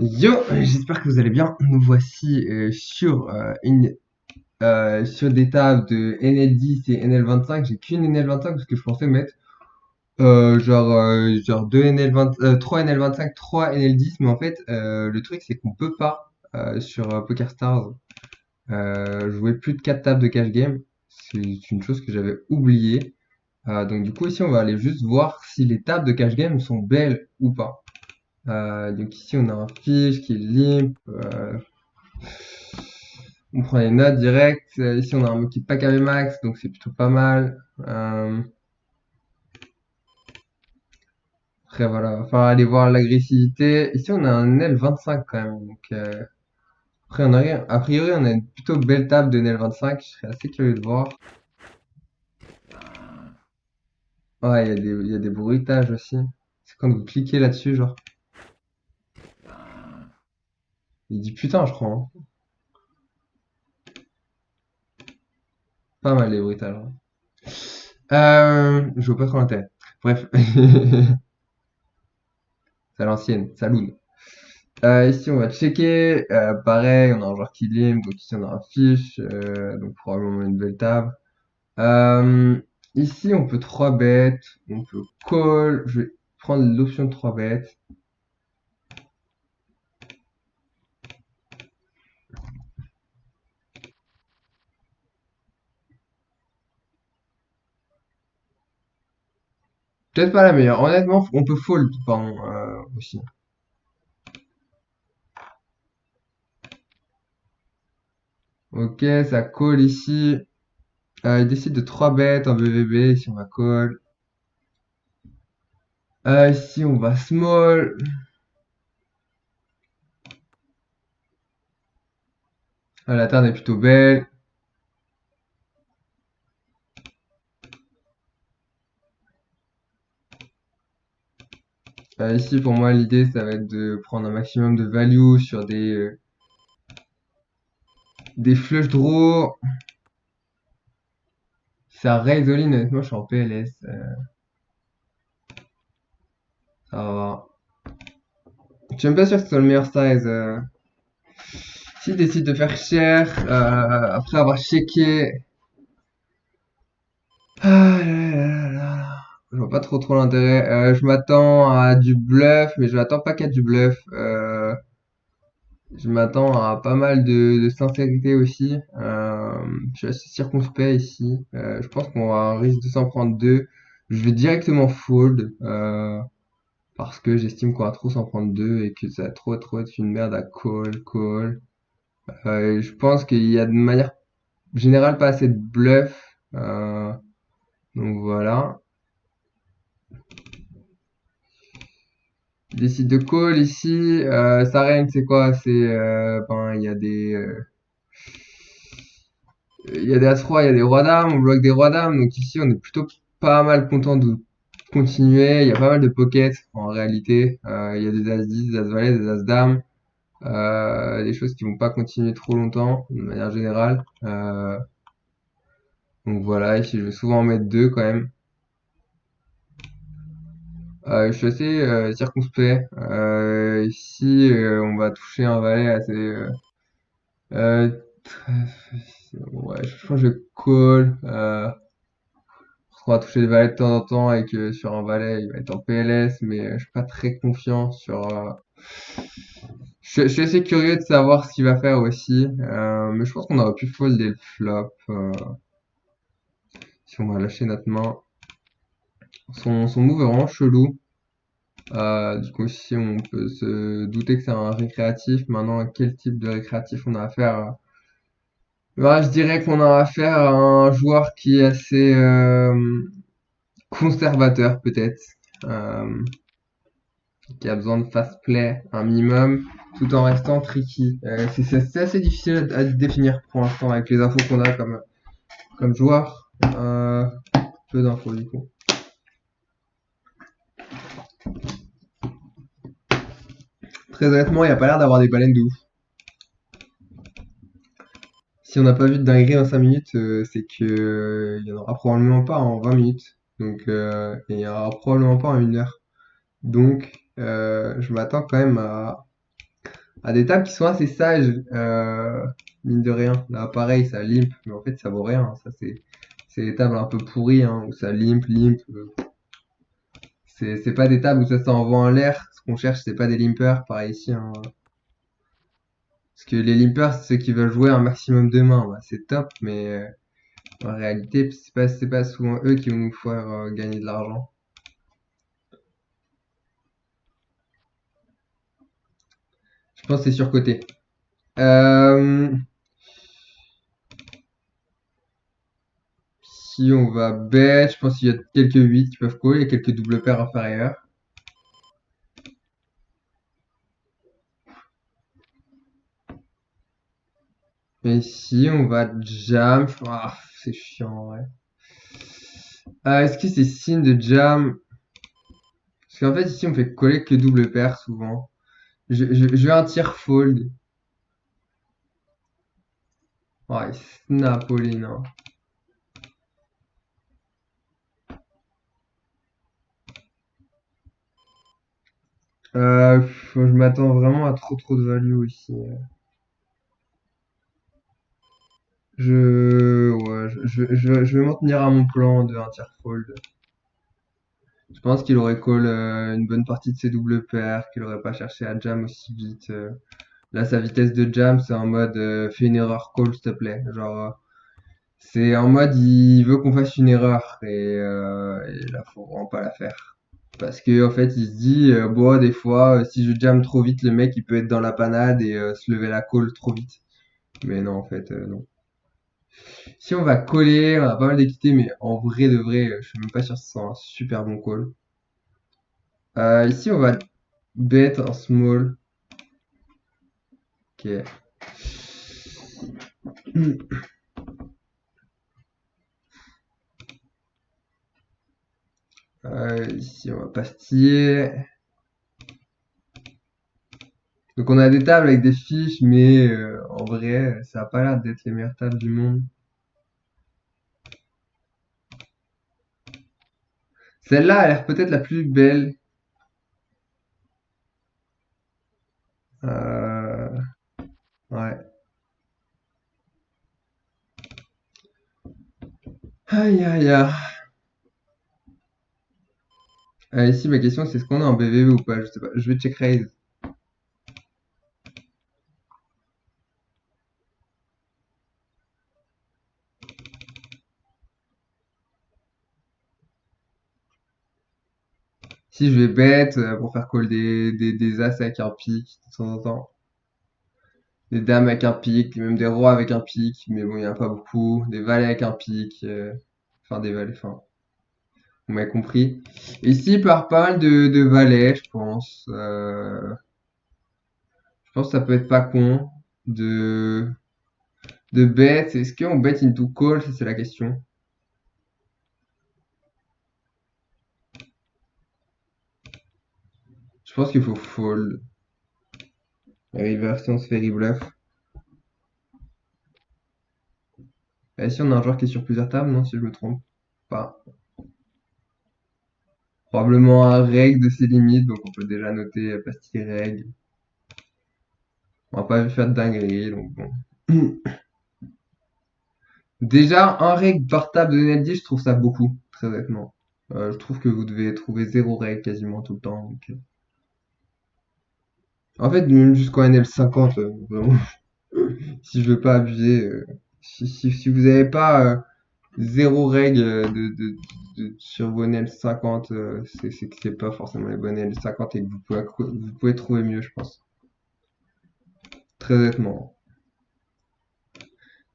Yo, j'espère que vous allez bien. Nous voici sur des tables de NL10 et NL25. J'ai qu'une NL25 parce que je pensais mettre genre 2 NL20, 3 NL25, 3 NL10, mais en fait le truc c'est qu'on peut pas sur PokerStars jouer plus de 4 tables de cash game. C'est une chose que j'avais oubliée. Donc du coup ici on va aller juste voir si les tables de cash game sont belles ou pas. Donc ici on a un fiche qui est limp, on prend les notes direct. Ici on a un mot qui est pas KV max, donc c'est plutôt pas mal. Après voilà, va falloir aller voir l'agressivité. Ici on a un L25 quand même, donc après a priori on a une plutôt belle table de L25. Je serais assez curieux de voir. Ouais, il y a des bruitages aussi. C'est quand vous cliquez là-dessus, genre. Il dit putain, je crois, hein. Pas mal les bruitages, hein. Je vois pas trop l'intérêt. Bref. C'est à l'ancienne, saloon. Ici, on va checker. Pareil, on a un joueur qui limp, donc ici, on a un fiche. Donc, probablement une belle table. Euh, Ici, on peut 3 bêtes. On peut call. Je vais prendre l'option de 3 bêtes. Peut-être pas la meilleure. Honnêtement, on peut fold, pardon, aussi. Ok, ça call ici. Il décide de 3 bêtes en BVB. Ici, on va call. Ici, on va small. La turn est plutôt belle. Ici, pour moi, l'idée, ça va être de prendre un maximum de value sur des flush draws. Ça raise all in, honnêtement, je suis en PLS. Ça va. Je suis même pas sûr que ce soit le meilleur size. S'il décide de faire cher, après avoir checké. Ah là là là là. Je vois pas trop l'intérêt. Je m'attends à du bluff, mais je m'attends pas qu'à du bluff. Je m'attends à pas mal de sincérité aussi. Je suis assez circonspect ici. Je pense qu'on va un risque de s'en prendre deux. Je vais directement fold parce que j'estime qu'on va trop s'en prendre deux et que ça va trop être une merde à call. Je pense qu'il y a de manière générale pas assez de bluff. Donc voilà. Il décide de call ici. Sa reine, c'est quoi? Ben, il y a des As-Roi, il y a des Rois d'Armes, on bloque des Rois d'Armes, donc ici on est plutôt pas mal content de continuer. Il y a pas mal de pockets en réalité. Il y a des As-10, des As-Valet, des As-Dames, des choses qui vont pas continuer trop longtemps de manière générale. Donc voilà, ici je vais souvent en mettre deux quand même. Je suis assez circonspect. Ici on va toucher un valet assez. Euh, ouais, je pense que je call. On va toucher le valet de temps en temps et que sur un valet, il va être en PLS, mais je suis pas très confiant sur. Je suis assez curieux de savoir ce qu'il va faire aussi, mais je pense qu'on aurait pu folder le flop si on va lâcher notre main. Son move est vraiment chelou. Du coup, si on peut se douter que c'est un récréatif, maintenant, à quel type de récréatif on a affaire? Bah, je dirais qu'on a affaire à un joueur qui est assez conservateur, peut-être. Euh, qui a besoin de fast play un minimum tout en restant tricky. C'est assez difficile à définir pour l'instant avec les infos qu'on a comme joueur. Peu d'infos du coup. Très honnêtement, il n'y a pas l'air d'avoir des baleines de ouf. Si on n'a pas vu de dinguerie en 5 minutes, c'est que il y en aura probablement pas en 20 minutes. Donc, et il y en aura probablement pas en 1 heure. Donc, je m'attends quand même À des tables qui sont assez sages, mine de rien. Là, pareil, ça limp, mais en fait, ça vaut rien. Ça, c'est des tables un peu pourries, hein, où ça limp. C'est pas des tables où ça s'envoie en l'air. Ce qu'on cherche, c'est pas des limpers, pareil ici, hein. Parce que les limpers, c'est ceux qui veulent jouer un maximum de mains. Bah, c'est top, mais en réalité, c'est pas souvent eux qui vont nous faire gagner de l'argent. Je pense que c'est surcoté. Euh, Si on va bet, je pense qu'il y a quelques 8 qui peuvent call et quelques double paires inférieures. Et si on va jam, ah, c'est chiant, ouais. Est-ce que c'est signe de jam? Parce qu'en fait, ici, on fait coller que double paire souvent. Je vais un tir fold. Ouais, snap all-in, hein. Je m'attends vraiment à trop de value ici. Je vais m'en tenir à mon plan de un tir fold. Je pense qu'il aurait call une bonne partie de ses doubles paires, qu'il aurait pas cherché à jam aussi vite. Là, sa vitesse de jam, c'est en mode fais une erreur call, s'il te plaît. Genre, c'est en mode il veut qu'on fasse une erreur et là, faut vraiment pas la faire. Parce que en fait, il se dit bon, des fois, si je jam trop vite, le mec il peut être dans la panade et se lever la call trop vite. Mais non, en fait, non. Si on va coller, on a pas mal d'équité, mais en vrai de vrai, je suis même pas sûr que ce soit un super bon call. Ici, on va bet en small. Ok. Ici, on va pastiller. Donc, on a des tables avec des fiches, mais en vrai, ça a pas l'air d'être les meilleures tables du monde. Celle-là a l'air peut-être la plus belle. Euh, ouais. Aïe, aïe, aïe. Ici, ma question, c'est est-ce qu'on est en BVB ou pas? Je sais pas. Je vais check raise. Si je vais bet pour faire call des as avec un pic de temps en temps. Des dames avec un pic, même des rois avec un pic, mais bon, il n'y en a pas beaucoup. Des valets avec un pic, enfin des valets, enfin, vous m'avez compris. Ici, il part pas mal de valets, je pense. Je pense que ça peut être pas con de, de bet. Est-ce qu'on bet into call? Ça, c'est la question. Je pense qu'il faut fold. River, si on se fait rebluff. Et si on a un joueur qui est sur plusieurs tables, non, si je me trompe pas. Probablement un reg de ses limites, donc on peut déjà noter pastille reg. On va pas faire de dinguerie, donc bon. Déjà, un reg par table de NLD, je trouve ça beaucoup, très honnêtement. Je trouve que vous devez trouver zéro reg quasiment tout le temps. En fait, même jusqu'en NL50, vraiment, si je veux pas abuser, si vous n'avez pas zéro reg sur vos NL50, c'est que c'est pas forcément les bonnes NL50 et que vous pouvez trouver mieux, je pense. Très honnêtement.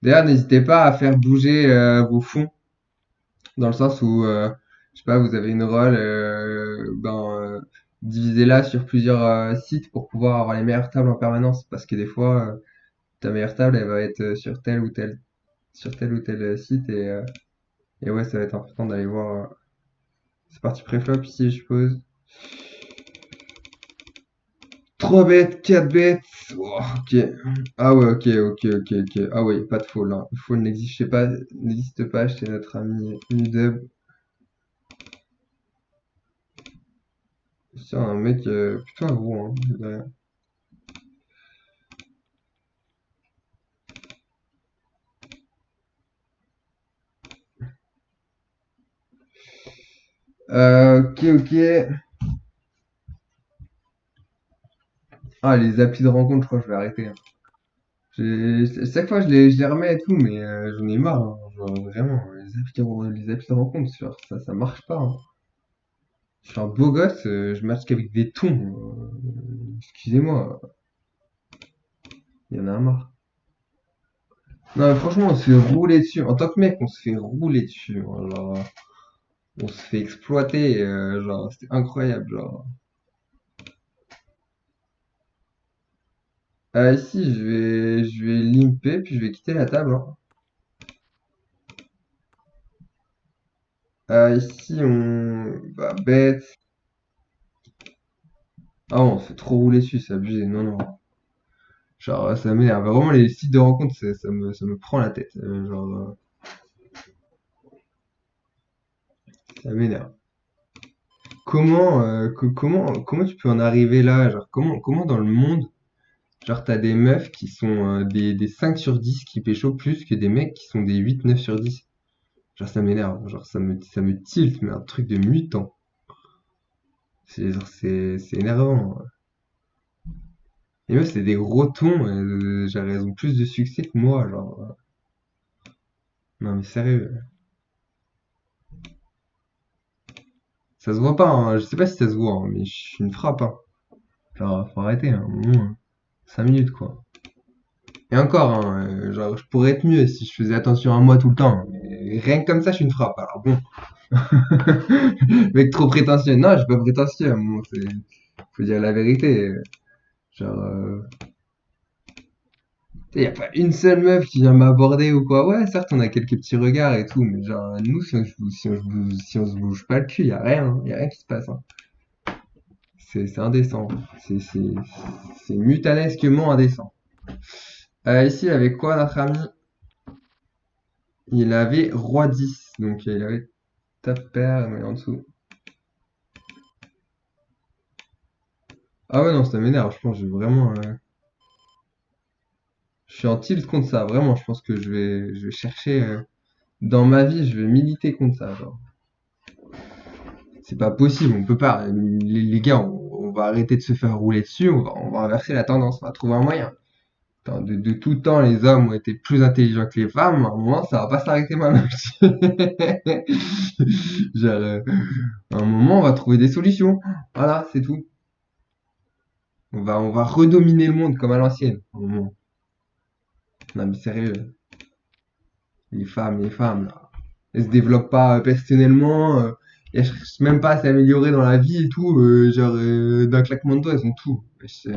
D'ailleurs, n'hésitez pas à faire bouger vos fonds, dans le sens où, je sais pas, vous avez une rôle, divisez-la sur plusieurs sites pour pouvoir avoir les meilleures tables en permanence. Parce que des fois, ta meilleure table, elle va être sur tel ou tel site et ouais, ça va être important d'aller voir. C'est parti préflop ici, je suppose. 3 bêtes, 4 bêtes. Oh, ok. Ah ouais, ok. Ah ouais, pas de fall, hein. Le fall n'existe pas chez notre ami Nudub. C'est un mec plutôt un gros, hein, mine de rien. Ok, ok. Ah, les applis de rencontre, je crois que je vais arrêter, hein. Chaque fois, je les remets et tout, mais j'en ai marre, hein. Genre, vraiment, les applis de rencontre, genre, ça marche pas, hein. Je suis un beau gosse, je match qu'avec des thons. Excusez-moi, il y en a un marre. Non, mais franchement, on se fait rouler dessus. En tant que mec, on se fait rouler dessus, hein. Genre, on se fait exploiter. Genre, c'était incroyable. Genre. Ici, je vais limper, puis je vais quitter la table, hein. Ici, bah, bête. Ah, on se fait trop rouler dessus, c'est abusé. Non, non. Genre, ça m'énerve. Vraiment, les sites de rencontres, ça me prend la tête. Genre, ça m'énerve. Comment tu peux en arriver là? Genre, comment dans le monde, genre, t'as des meufs qui sont des 5 sur 10 qui pécho plus que des mecs qui sont des 8, 9 sur 10. Genre, ça m'énerve. Genre, ça me tilt, mais un truc de mutant. C'est énervant. Les meufs, c'est des gros tons. Genre, elles ont plus de succès que moi. Genre, non, mais sérieux. Ça se voit pas, hein. Je sais pas si ça se voit, hein, mais je suis une frappe, hein. Genre, faut arrêter, hein, un moment, hein. 5 minutes, quoi. Et encore, hein, genre, je pourrais être mieux si je faisais attention à moi tout le temps, hein. Mais rien que comme ça, je suis une frappe. Alors bon, mec trop prétentieux. Non, je suis pas prétentieux. À un moment, faut dire la vérité. Genre, y a pas une seule meuf qui vient m'aborder ou quoi. Ouais, certes, on a quelques petits regards et tout, mais genre, nous, si on se bouge pas le cul, y a rien qui se passe, hein. C'est indécent. C'est mutanesquement indécent. Ici, il avait quoi, notre ami? Il avait roi 10, donc il avait ta paire, mais en dessous. Ah ouais, non, ça m'énerve, je pense, je suis en tilt contre ça, vraiment, je pense que je vais chercher, dans ma vie, je vais militer contre ça, genre. C'est pas possible, on peut pas, les gars, on va arrêter de se faire rouler dessus, on va inverser la tendance, on va trouver un moyen. Attends, de tout temps, les hommes ont été plus intelligents que les femmes, à un moment, ça va pas s'arrêter maintenant. Genre, à un moment, on va trouver des solutions. Voilà, c'est tout. On va redominer le monde comme à l'ancienne. À un moment. Non, mais sérieux, les femmes, là, elles se développent pas personnellement, elles cherchent même pas à s'améliorer dans la vie et tout, genre, d'un claquement de doigts, elles ont tout. Wesh,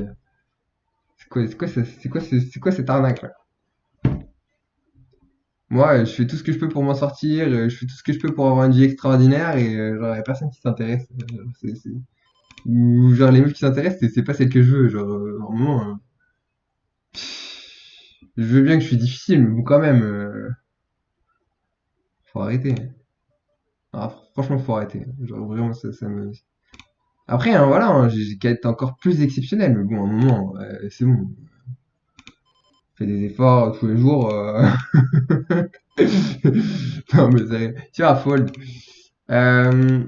c'est quoi cette arnaque là? Moi, je fais tout ce que je peux pour m'en sortir, je fais tout ce que je peux pour avoir une vie extraordinaire et genre, y a personne qui s'intéresse. Ou genre, les meufs qui s'intéressent, c'est pas celle que je veux. Genre, à un moment, je veux bien que je suis difficile, mais bon, quand même, faut arrêter. Ah, franchement, faut arrêter. Genre, vraiment, ça me. Après, hein, voilà, hein, j'ai qu'à être encore plus exceptionnel, mais bon, à un moment, c'est bon. Fais des efforts tous les jours. Non, mais sérieux. Tu vois, fold. Euh,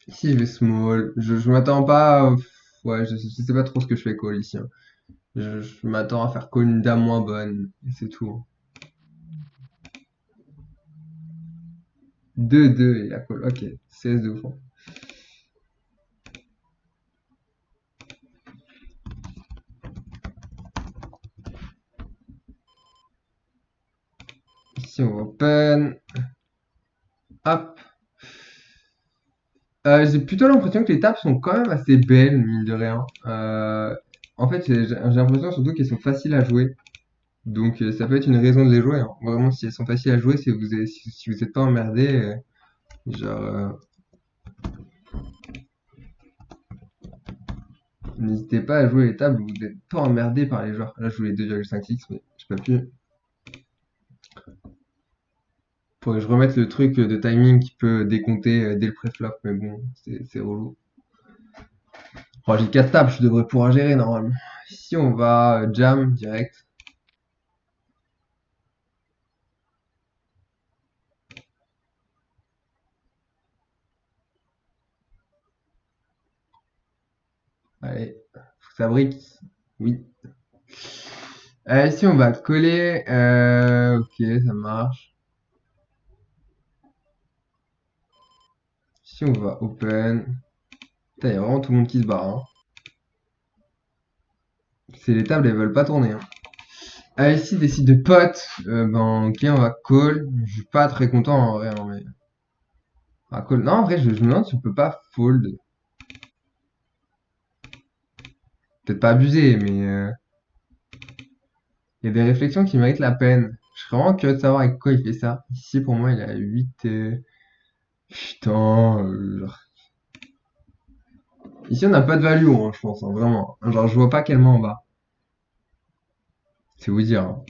Ici, je vais small. Je m'attends pas. Ouais, je sais pas trop ce que je fais call ici, hein. Je m'attends à faire call une dame moins bonne. Et c'est tout, hein. 2-2 et la call. Ok, CS de ouf, hein. Ici, on va open. Hop. J'ai plutôt l'impression que les tables sont quand même assez belles, mine de rien. En fait, j'ai l'impression surtout qu'elles sont faciles à jouer. Donc, ça peut être une raison de les jouer, hein. Vraiment, si elles sont faciles à jouer, si vous êtes pas emmerdé. Genre, n'hésitez pas à jouer les tables où vous n'êtes pas emmerdé par les joueurs. Là, je voulais 2,5x, mais j'ai pas pu. Faudrait que je remette le truc de timing qui peut décompter dès le préflop, mais bon, c'est relou. Oh, j'ai 4 tables, je devrais pouvoir gérer normalement. Ici, on va jam direct. Allez, faut que ça brique. Oui. Ici, on va coller. Ok, ça marche. Ici, on va open. Putain, y a vraiment tout le monde qui se barre, hein. C'est les tables, elles veulent pas tourner, hein. Ici, des sites de potes. Ben, ok, on va call. Je suis pas très content en vrai, hein, mais. On va call. Non, en vrai, je me demande si on peut pas fold. Peut-être pas abuser, mais il y a des réflexions qui méritent la peine. Je serais vraiment curieux de savoir avec quoi il fait ça. Ici, pour moi, il a 8. Putain. Ici, on n'a pas de value, hein, je pense, hein, vraiment. Genre, je vois pas quelle main on va. C'est vous dire, hein.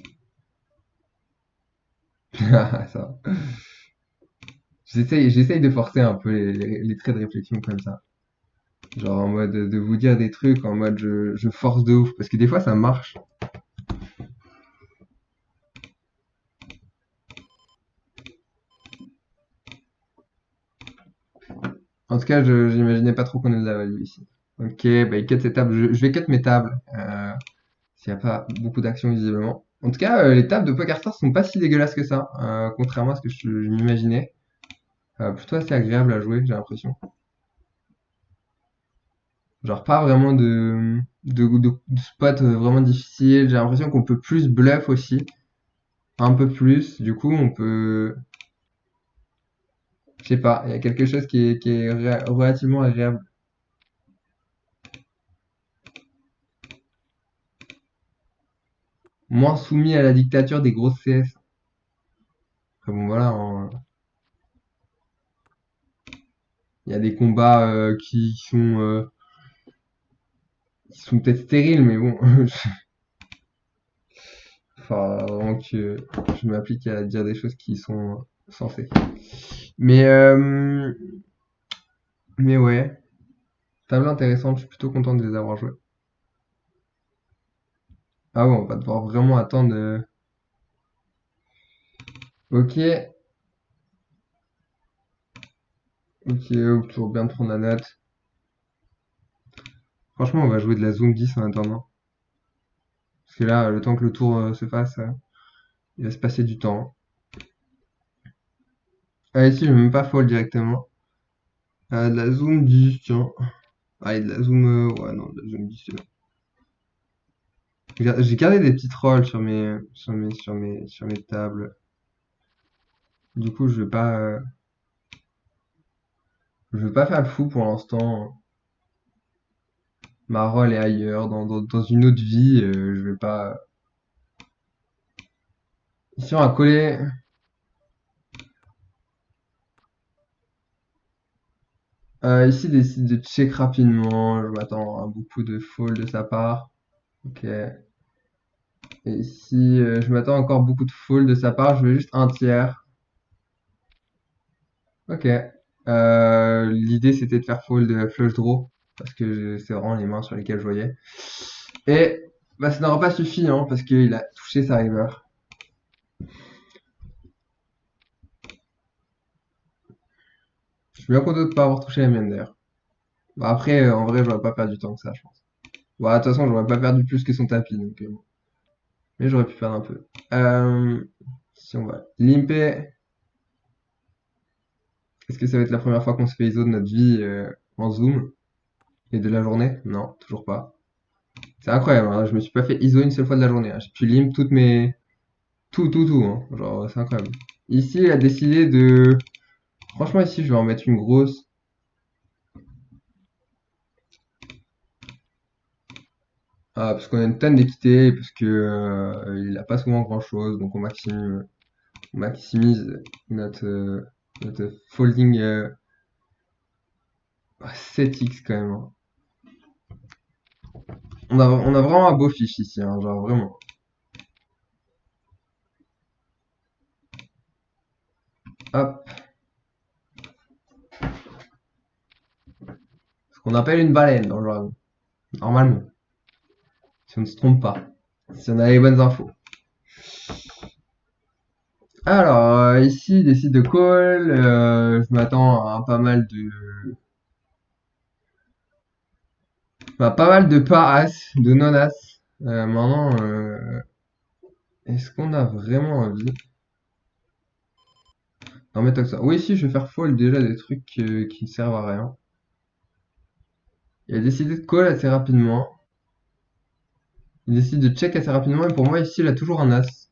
Ça. J'essaye de forcer un peu les traits de réflexion comme ça. Genre en mode de vous dire des trucs, en mode je force de ouf. Parce que des fois ça marche. En tout cas, j'imaginais pas trop qu'on ait de la value ici. Ok, bah il cut ses tables. Je vais cut mes tables. S'il n'y a pas beaucoup d'action visiblement. En tout cas, les tables de PokerStars sont pas si dégueulasses que ça. Contrairement à ce que je m'imaginais. Plutôt assez agréable à jouer, j'ai l'impression. Genre pas vraiment de spot vraiment difficile. J'ai l'impression qu'on peut plus bluff aussi. Un peu plus. Du coup, on peut. Je sais pas, il y a quelque chose qui est relativement agréable. Moins soumis à la dictature des grosses CS. Après, bon, voilà, hein, il y a des combats qui sont peut-être stériles, mais bon. Enfin, vraiment que je m'applique à dire des choses qui sont sensées. Mais, euh, mais ouais, table intéressante, je suis plutôt content de les avoir joués. Ah ouais, on va devoir vraiment attendre. Ok, ok, toujours bien prendre la note. Franchement, on va jouer de la zone 10 en attendant. Parce que là, le temps que le tour se fasse, il va se passer du temps. Ah, ici, je vais même pas fold directement. De la zoom 10, tiens. Allez, de la zoom. Ouais, non, de la zoom 10, c'est bon. J'ai gardé des petites rolls sur mes tables. Du coup, je vais pas faire le fou pour l'instant. Ma roll est ailleurs, dans une autre vie. Je vais pas. Ici, on va coller. Ici, décide de check rapidement. Je m'attends à beaucoup de fold de sa part. Ok. Et ici, je m'attends encore beaucoup de fold de sa part. Je veux juste un tiers. Ok. L'idée c'était de faire fold flush draw parce que c'est vraiment les mains sur lesquelles je voyais. Et bah ça n'aura pas suffi hein, parce qu'il a touché sa river. Je suis bien content de ne pas avoir touché la mienne d'ailleurs. Bah, après, en vrai, j'aurais pas perdu tant que ça, je pense. Bah, de toute façon, j'aurais pas perdu plus que son tapis, donc bon. Mais j'aurais pu perdre un peu. Si on va limper, est-ce que ça va être la première fois qu'on se fait ISO de notre vie en zoom et de la journée? Non, toujours pas. C'est incroyable, hein, je me suis pas fait ISO une seule fois de la journée, hein. J'ai pu limp toutes mes. Tout, hein. Genre, c'est incroyable. Ici, il a décidé de. Franchement, ici, je vais en mettre une grosse. Ah, parce qu'on a une tonne d'équité, parce que il a pas souvent grand-chose, donc on maximise notre folding 7x quand même, hein. On a vraiment un beau fiche ici, hein, genre vraiment. Hop, ce qu'on appelle une baleine dans le dragon, normalement, si on ne se trompe pas, si on a les bonnes infos. Alors, ici, il décide de call. Je m'attends à pas mal Bah, pas mal de pas-as, de non-as. Maintenant, est-ce qu'on a vraiment envie? Non, mais tant que ça. Oui, si, je vais faire fold déjà des trucs qui ne servent à rien. Il a décidé de call assez rapidement. Il décide de check assez rapidement, et pour moi, ici, il a toujours un as.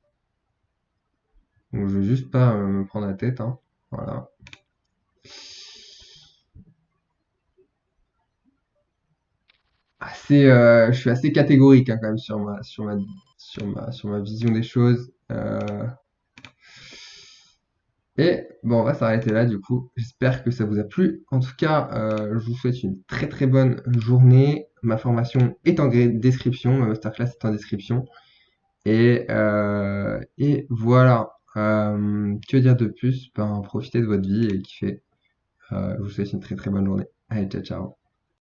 Donc, je vais juste pas me prendre la tête, hein. Voilà. Je suis assez catégorique, hein, quand même sur ma vision des choses. Et bon, on va s'arrêter là du coup. J'espère que ça vous a plu. En tout cas, je vous souhaite une très très bonne journée. Ma formation est en description, ma masterclass est en description. Et voilà. Que dire de plus? Ben, profitez de votre vie et kiffez. Je vous souhaite une très très bonne journée. Allez, ciao ciao.